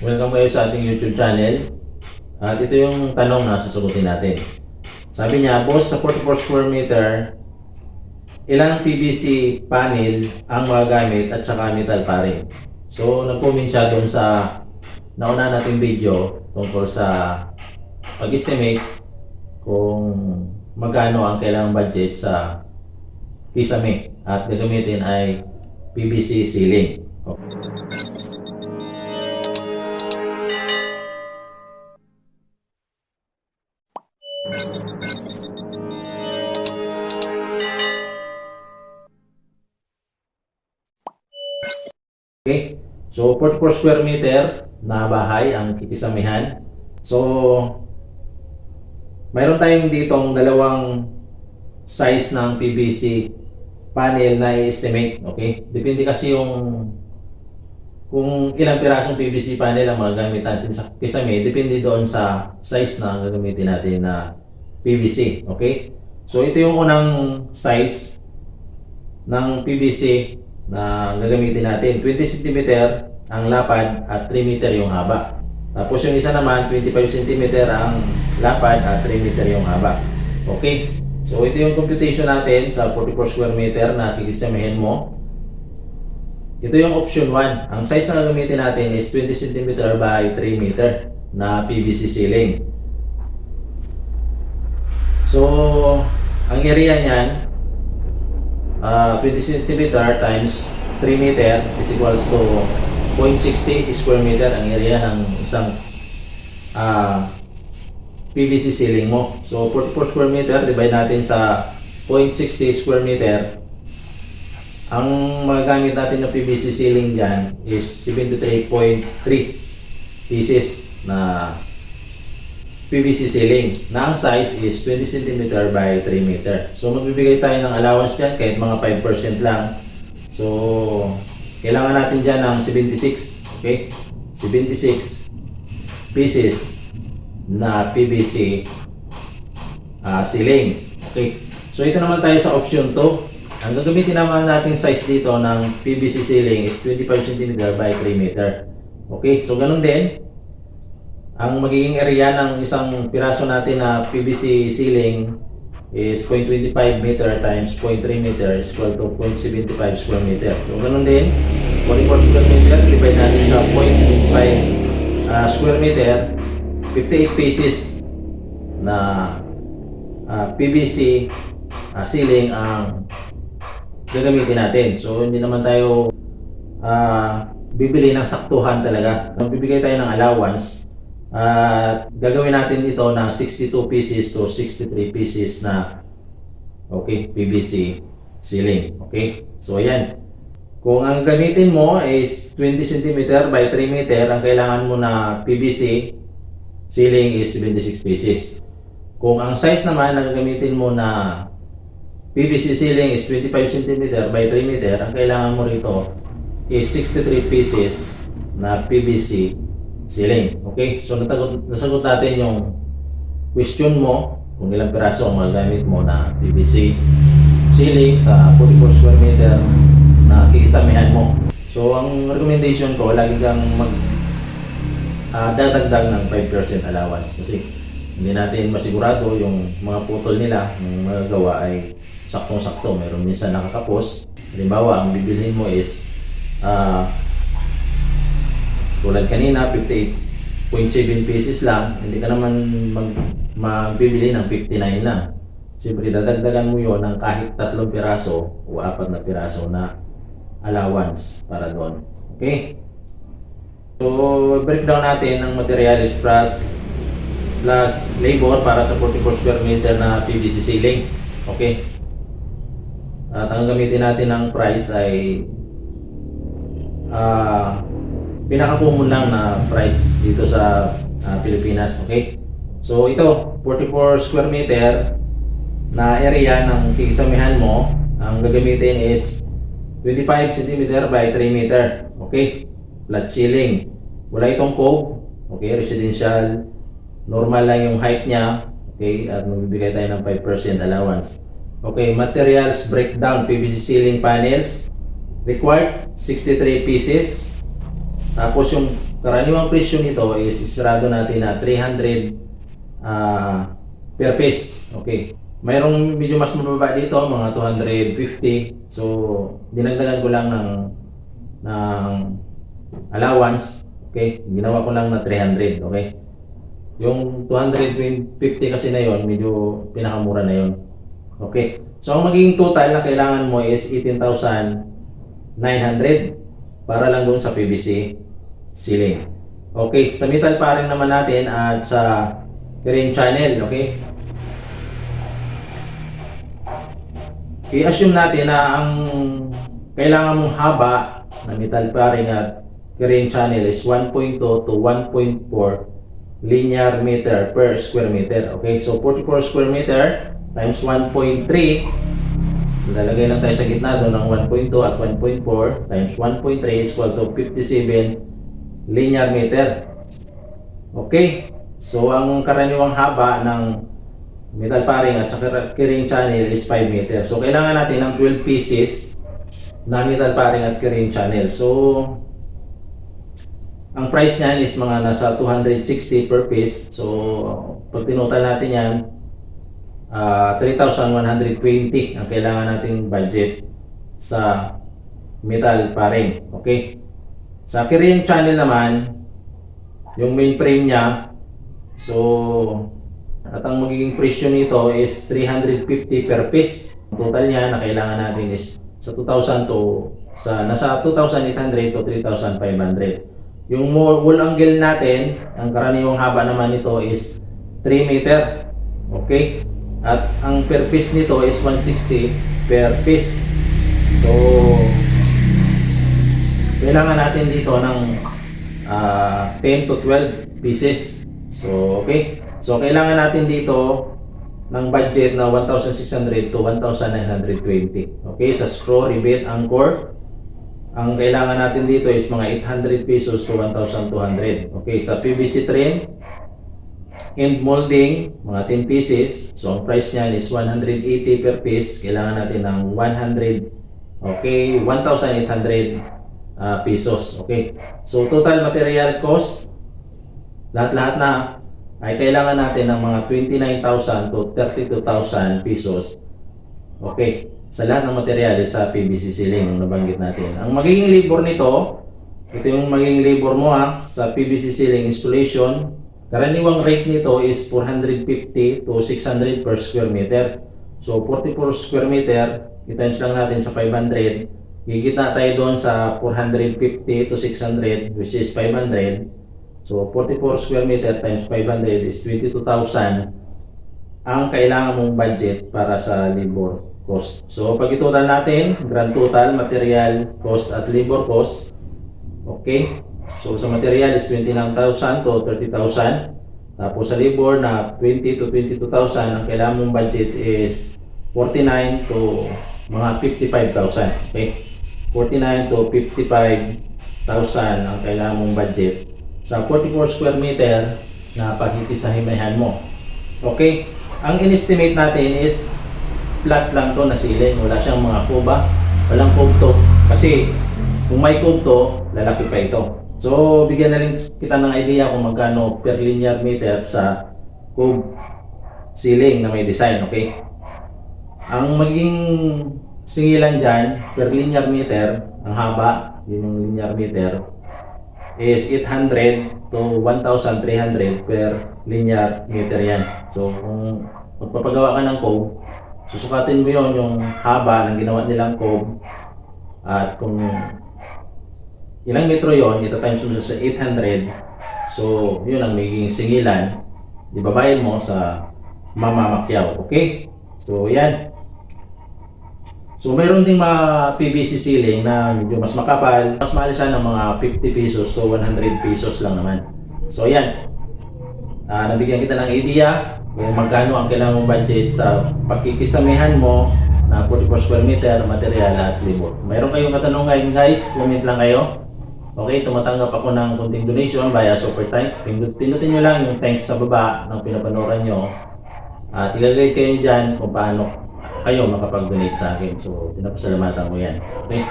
Welcome kayo sa ating YouTube channel. At ito yung tanong na sasagutin natin. Sabi niya, boss, sa 44 square meter, ilang PVC panel ang magagamit at saka metal paring? So, nag-comment siya doon sa nauna nating video tungkol sa pag-estimate kung magkano ang kailangang budget sa kisame at gagamitin ay PVC ceiling. Okay. Okay, so 44 square meter na bahay ang kikisamihan. So, mayroon tayong ditong dalawang size ng PVC panel na i-estimate. Okay, depende kasi yung kung ilang pirasong PVC panel ang magagamit natin sa kisame, depende doon sa size na gagamitin natin na PVC. Okay, so ito yung unang size ng PVC na gagamitin natin. 20 cm ang lapad at 3 meter yung haba. Tapos yung isa naman, 25 cm ang lapad at 3 meter yung haba. Okay, so ito yung computation natin sa 44 square meter na kikisamihin mo. Ito yung option 1. Ang size na gagamitin natin is 20 cm by 3 meter na PVC ceiling. So, ang area niyan, 20 cm times 3 meter is equals to 0.60 square meter ang area ng isang PVC ceiling mo. So 44 square meter divide natin sa 0.60 square meter. Ang magagamit natin na PVC ceiling dyan is 73.3 pieces na PVC ceiling na ang size is 20 cm by 3 meter. So magbibigay tayo ng allowance dyan kahit mga 5% lang. So kailangan natin dyan ng 76, okay? 76 pieces na PVC ceiling. Okay. So ito naman tayo sa option 2. Ang gagamitin naman natin size dito ng PVC ceiling is 25 cm by 3 meter. Okay, so ganun din. Ang magiging area ng isang piraso natin na PVC ceiling is 0.25 meter times 0.3 meter is equal to 0.75 square meter. So, ganun din, 44 square meter, divide natin sa 0.75 square meter, 58 pieces na PVC ceiling ang gagamitin natin. So, hindi naman tayo bibili ng saktuhan talaga. Bibigay tayo ng allowance. At gagawin natin ito ng 62 pieces to 63 pieces na PVC ceiling. Okay? So ayan. Kung ang gamitin mo is 20 cm by 3 meter, ang kailangan mo na PVC ceiling is 76 pieces. Kung ang size naman na gagamitin mo na PVC ceiling is 25 cm by 3 meter, ang kailangan mo rito is 63 pieces na PVC ceiling. Okay? So nasagot natin yung question mo kung ilang piraso ang magagamit mo na PVC ceiling sa 44 square meter na kikisamihan mo. So ang recommendation ko, lagi kang dadagdag ng 5% allowance kasi hindi natin masigurado yung mga putol nila ng magagawa ay saktong-sakto. Meron minsan nakakapos. Halimbawa, ang bibilhin mo is tulad kanina, 58.7 pieces lang, hindi ka naman magbibili ng 59 lang. Siyempre, dadagdagan mo yon ng kahit 3 piraso o 4 na piraso na allowance para doon. Okay? So, breakdown natin ng materials plus labor para sa 44 square meter na PVC ceiling. Okay? At ang gamitin natin ng price ay pinaka-common lang na price dito sa Pilipinas. Okay? So ito, 44 square meter na area ng kikisamihan mo, ang gagamitin is 25 cm by 3 meter. Okay? Flat ceiling. Wala itong cove. Okay? Residential. Normal lang yung height niya. Okay? At magbibigay tayo ng 5% allowance. Okay? Materials breakdown. PVC ceiling panels. Required 63 pieces. Tapos yung karaniwang presyo nito is isarado natin na 300 per piece. Okay. Mayroong medyo mas mababa dito, mga 250. So, dinagdagan ko lang ng allowance. Okay. Ginawa ko lang na 300. Okay. Yung 250 kasi na yon, medyo pinakamura na yon. Okay. So, ang magiging total na kailangan mo is 18,900 para lang doon sa PVC ceiling. Okay. Sa metal paring naman natin at sa carrying channel. Okay. I-assume natin na ang kailangan mong haba na metal paring at carrying channel is 1.2 to 1.4 linear meter per square meter. Okay, so 44 square meter times 1.3, lalagay lang tayo sa gitna doon ng 1.2 at 1.4 times 1.3 is equal to 57 linear meter. Okay, so ang karaniwang haba ng metal paring at saka carrying channel is 5 meter. So kailangan natin ng 12 pieces na metal paring at carrying channel. So ang price niyan is mga nasa 260 per piece. So, pag tinotal natin yan, 3,120 ang kailangan nating budget sa metal paring. Okay? Sa carrying channel naman, yung main frame niya, so, at ang magiging presyo nito is 350 per piece. Ang total niya na kailangan natin is sa 2,000 to, nasa 2,800 to 3,500. Yung wall angle natin, ang karaniwang haba naman nito is 3 meter. Okay? At ang per piece nito is 160 per piece. So, kailangan natin dito ng 10 to 12 pieces. So, okay? So, kailangan natin dito ng budget na 1,600 to 1,920. Okay? Sa screw, rivet, anchor, ang kailangan natin dito is mga 800 pesos to 1,200. Okay, sa PVC trim, end molding, mga 10 pieces. So, ang price niyan is 180 per piece. Kailangan natin ng 100, okay, 1,800 pesos. Okay, so total material cost, lahat-lahat na, ay kailangan natin ng mga 29,000 to 32,000 pesos. Okay, sa lahat ng materyales sa PVC ceiling ang nabanggit natin. Ang magiging labor nito, ito yung magiging labor mo sa PVC ceiling installation. Karaniwang rate nito is 450 to 600 per square meter. So 44 square meter, i-times lang natin sa 500. Gigit na tayo doon sa 450 to 600, which is 500. So 44 square meter times 500 is 22,000 ang kailangan mong budget para sa labor cost. So, pag itotal natin, grand total, material cost at labor cost. Okay? So, sa material is 29,000 to 30,000. Tapos sa labor na 20 to 22,000, ang kailangan mong budget is 49 to mga 55,000. Okay? 49 to 55,000 ang kailangan mong budget sa 44 square meter na pagkikisahimahan mo. Okay? Ang in-estimate natin is flat lang to na ceiling, wala siyang mga kuba, walang cube to. Kasi kung may cube to, lalaki pa ito. So, bigyan na rin kita ng idea kung magkano per linear meter sa cube ceiling na may design, okay? Ang maging singilan dyan, per linear meter, ang haba, yun yung linear meter, is 800 to 1,300 per linear meter yan. So, kung magpapagawa ka ng cube, susukatin mo yon yung haba ng ginawa nilang cube at kung ilang metro yon, ito times mo sa 800. So, yun ang magiging singilan. Ibabayad mo sa mamamakyaw. Okay? So, yan. So, mayroon ding mga PVC ceiling na medyo mas makapal. Mas mahal siya ng mga 50 pesos to 100 pesos lang naman. So, yan. Nabigyan kita ng idea kung magkano ang kailangan mong budget sa pagkikisamihan mo na 44 square meter, material at labor. Mayroon kayong katanungan guys, comment lang kayo. Okay, tumatanggap ako ng konting donation via Super Thanks. Pinutin nyo lang yung thanks sa baba ng pinapanoran nyo. At ilalagay kayo dyan kung paano kayo makapag-donate sa akin. So, pinapasalamatan ko yan. Okay?